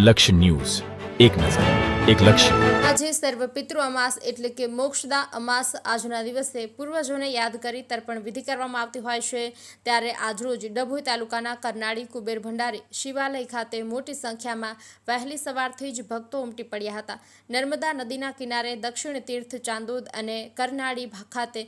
લક્ષ્ય ન્યૂઝ, એક નજર, એક લક્ષ્ય। આજે સર્વ પિતૃ અમાસ એટલે કે મોક્ષદા અમાસ આજના દિવસે પૂર્વજોને યાદ કરી તર્પણ વિધિ કરવામાં આવતી હોય છે। ત્યારે આજરોજ ડભોઈ તાલુકાના કરનાળી કુબેર ભંડારી શિવાલય ખાતે મોટી સંખ્યામાં વહેલી સવારથી જ ભક્તો ઉમટી પડ્યા હતા। નર્મદા નદીના કિનારે દક્ષિણ તીર્થ ચાંદોદ અને કરનાળી ખાતે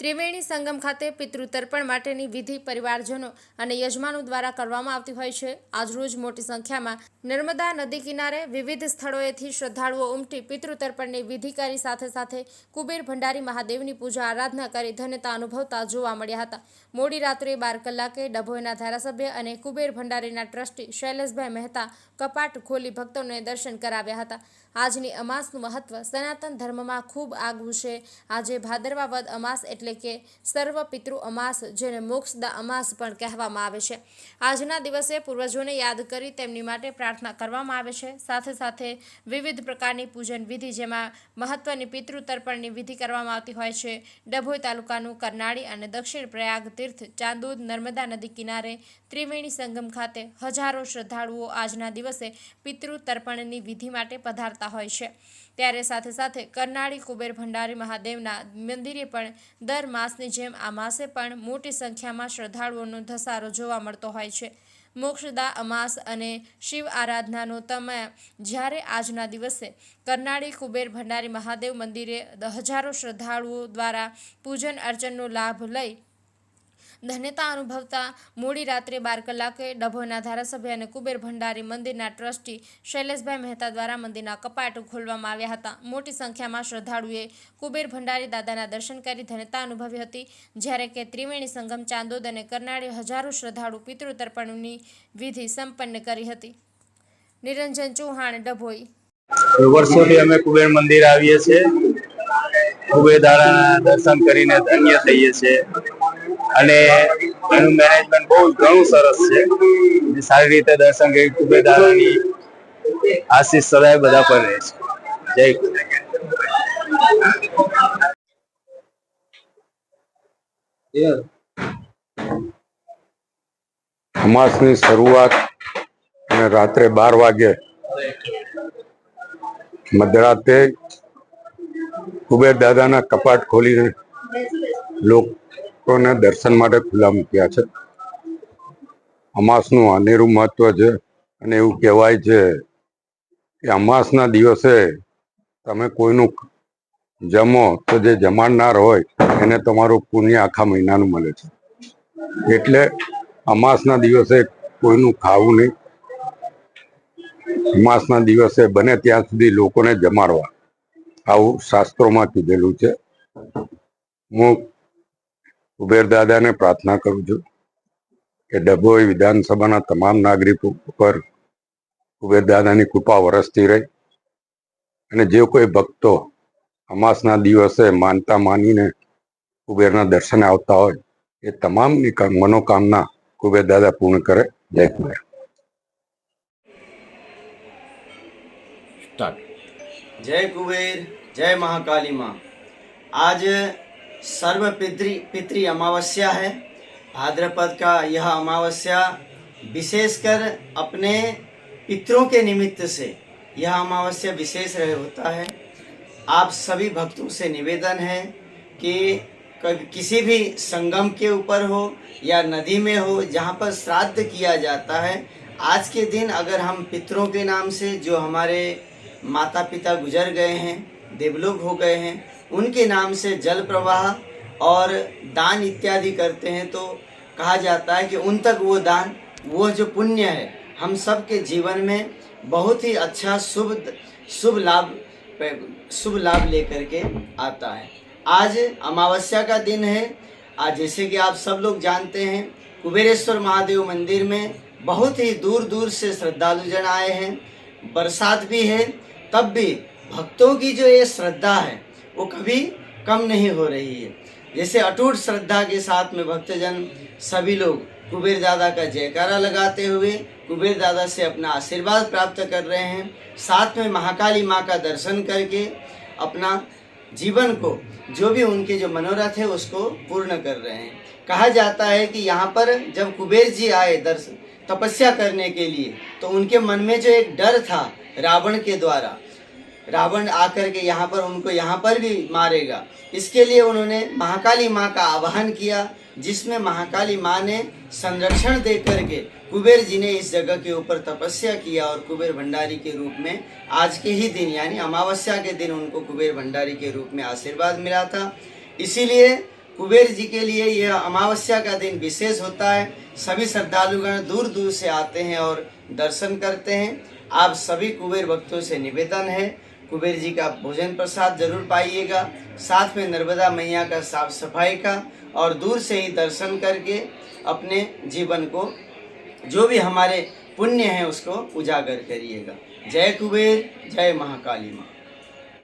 ત્રિવેણી સંગમ ખાતે પિતૃ તર્પણ માટેની વિધિ પરિવારજનો અને યજમાનો દ્વારા કરવામાં આવતી હોય છે। આજરોજ મોટી સંખ્યામાં નર્મદા નદી કિનારે વિવિધ સ્થળોએથી શ્રદ્ધાળુઓ ઉમટી પિતૃ તર્પણની વિધિ કરી સાથે સાથે કુબેર ભંડારી મહાદેવની પૂજા આરાધના કરી ધન્યતા અનુભવતા જોવા મળ્યા હતા। મોડી રાત્રે 12 કલાકે ડભોઈના ધારાસભ્ય અને કુબેર ભંડારીના ટ્રસ્ટી શૈલેષભાઈ મહેતા કપાટ ખોલી ભક્તોને દર્શન કરાવ્યા હતા। આજની અમાસનું મહત્વ સનાતન ધર્મમાં ખૂબ આગવું છે। આજે ભાદરવા વદ અમાસ એટલે કે સર્વ પિતૃ અમાસ, જેને મોક્ષદા અમાસ પણ કહેવામાં આવે છે। આજના દિવસે પૂર્વજોને યાદ કરી તેમની માટે પ્રાર્થના કરવામાં આવે છે। સાથે સાથે વિવિધ પ્રકારની પૂજન વિધિ, જેમાં મહત્વની પિતૃ તર્પણની વિધિ કરવામાં આવતી હોય છે। ડભોઈ તાલુકાનું કરનાળી અને દક્ષિણ પ્રયાગ તીર્થ ચાંદોદ નર્મદા નદી કિનારે ત્રિવેણી સંગમ ખાતે હજારો શ્રદ્ધાળુઓ આજના દિવસે પિતૃ તર્પણની વિધિ માટે પધારતા હોય છે। ત્યારે સાથે સાથે કરનાળી કુબેર ભંડારી મહાદેવના મંદિરે પણ દર માસની જેમ આ માસે પણ મોટી સંખ્યામાં શ્રદ્ધાળુઓનો ધસારો જોવા મળતો હોય છે। મોક્ષદા અમાસ અને શિવ આરાધનાનો તમે જ્યારે આજના દિવસે કરનાળી કુબેર ભંડારી મહાદેવ મંદિરે હજારો શ્રદ્ધાળુઓ દ્વારા પૂજન અર્ચનનો લાભ લઈ ધન્યતા અનુભવતા મોડી રાત્રે 12 કલાકે ડભોઈના ધારાસભ્ય અને કુબેર ભંડારી મંદિરના ટ્રસ્ટી શૈલેષભાઈ મહેતા દ્વારા મંદિરના કપાટ ખોલવામાં આવ્યા હતા। મોટી સંખ્યામાં શ્રદ્ધાળુએ કુબેર ભંડારી દાદાના દર્શન કરી ધન્યતા અનુભવી હતી, જ્યારે કે ત્રિવેણી સંગમ ચાંદોદ અને કરનાળી હજારો શ્રદ્ધાળુ પિતૃ તર્પણની વિધિ સંપન્ન કરી હતી। નિરંજન ચૌહાણ, ડભોઈ। વર્ષોથી અમે કુબેર મંદિર આવીએ છીએ, કુબેર દાદાના દર્શન કરીને ધન્ય થઈએ છીએ અને એનું મેનેજમેન્ટ બહુ ઘણું સરસ છે। સારી રીતે દર્શન કરી કુબેર દાદાની આશીષ સદાય બધા પર રહે છે। જય અમાસની શરૂઆત અને રાત્રે 12 વાગે મધરાતે કુબેર દાદાના કપાટ ખોલીને લોકોને દર્શન માટે ખુલ્લા મૂક્યા છે। અમાસનું અનેરું મહત્વ છે અને એવું કહેવાય છે કે અમાસના દિવસે તમે કોઈનું જમો તો જે જમાડનાર હોય એને તમારું પુણ્ય આખા મહિનાનું મળે છે। એટલે અમાસના દિવસે કોઈનું ખાવું નહીં, અમાસના દિવસે બને ત્યાં સુધી લોકોને જમાડવા, આવું શાસ્ત્રોમાં કીધેલું છે। હું કુબેર દાદાને પ્રાર્થના કરું છું કે ડભોઈ વિધાનસભાના તમામ નાગરિકો ઉપર કુબેર દાદાની કૃપા વરસતી રહે અને જે કોઈ ભક્તો અમાસના દિવસે માનતા માનીને કુબેરના દર્શને આવતા હોય એ તમામની મનોકામના કુબેર દાદા પૂર્ણ કરે। જય કુબેર। जय कुबेर, जय महाकाली माँ। आज सर्व पितृ अमावस्या है। भाद्रपद का यह अमावस्या विशेषकर अपने पितरों के निमित्त से यह अमावस्या विशेष होता है। आप सभी भक्तों से निवेदन है कि किसी भी संगम के ऊपर हो या नदी में हो जहाँ पर श्राद्ध किया जाता है, आज के दिन अगर हम पितरों के नाम से जो हमारे माता पिता गुजर गए हैं, देवलोक हो गए हैं, उनके नाम से जल प्रवाह और दान इत्यादि करते हैं तो कहा जाता है कि उन तक वो दान, वो जो पुण्य है हम सब के जीवन में बहुत ही अच्छा शुभ लाभ लेकर के आता है। आज अमावस्या का दिन है। आज जैसे कि आप सब लोग जानते हैं, कुबेरेश्वर महादेव मंदिर में बहुत ही दूर दूर से श्रद्धालु जन आए हैं। बरसात भी है, तब भी भक्तों की जो ये श्रद्धा है वो कभी कम नहीं हो रही है। जैसे अटूट श्रद्धा के साथ में भक्तजन सभी लोग कुबेर दादा का जयकारा लगाते हुए कुबेर दादा से अपना आशीर्वाद प्राप्त कर रहे हैं। साथ में महाकाली माँ का दर्शन करके अपना जीवन को जो भी उनके जो मनोरथ है उसको पूर्ण कर रहे हैं। कहा जाता है कि यहाँ पर जब कुबेर जी आए तपस्या करने के लिए। तो उनके मन में जो एक डर था रावण के द्वारा, रावण आकर के यहाँ पर उनको यहाँ पर भी मारेगा, इसके लिए उन्होंने महाकाली माँ का आवाहन किया, जिसमें महाकाली माँ ने संरक्षण दे करके कुबेर जी ने इस जगह के ऊपर तपस्या किया और कुबेर भंडारी के रूप में आज के ही दिन यानी अमावस्या के दिन उनको कुबेर भंडारी के रूप में आशीर्वाद मिला था। इसीलिए कुबेर जी के लिए यह अमावस्या का दिन विशेष होता है। सभी श्रद्धालुगण दूर दूर से आते हैं और दर्शन करते हैं। आप सभी कुबेर भक्तों से निवेदन है, कुबेर जी का भोजन प्रसाद जरूर पाइएगा, साथ में नर्मदा मैया का साफ सफाई का, और दूर से ही दर्शन करके अपने जीवन को जो भी हमारे पुण्य है उसको उजागर करिएगा। जय कुबेर, जय महाकाली माँ।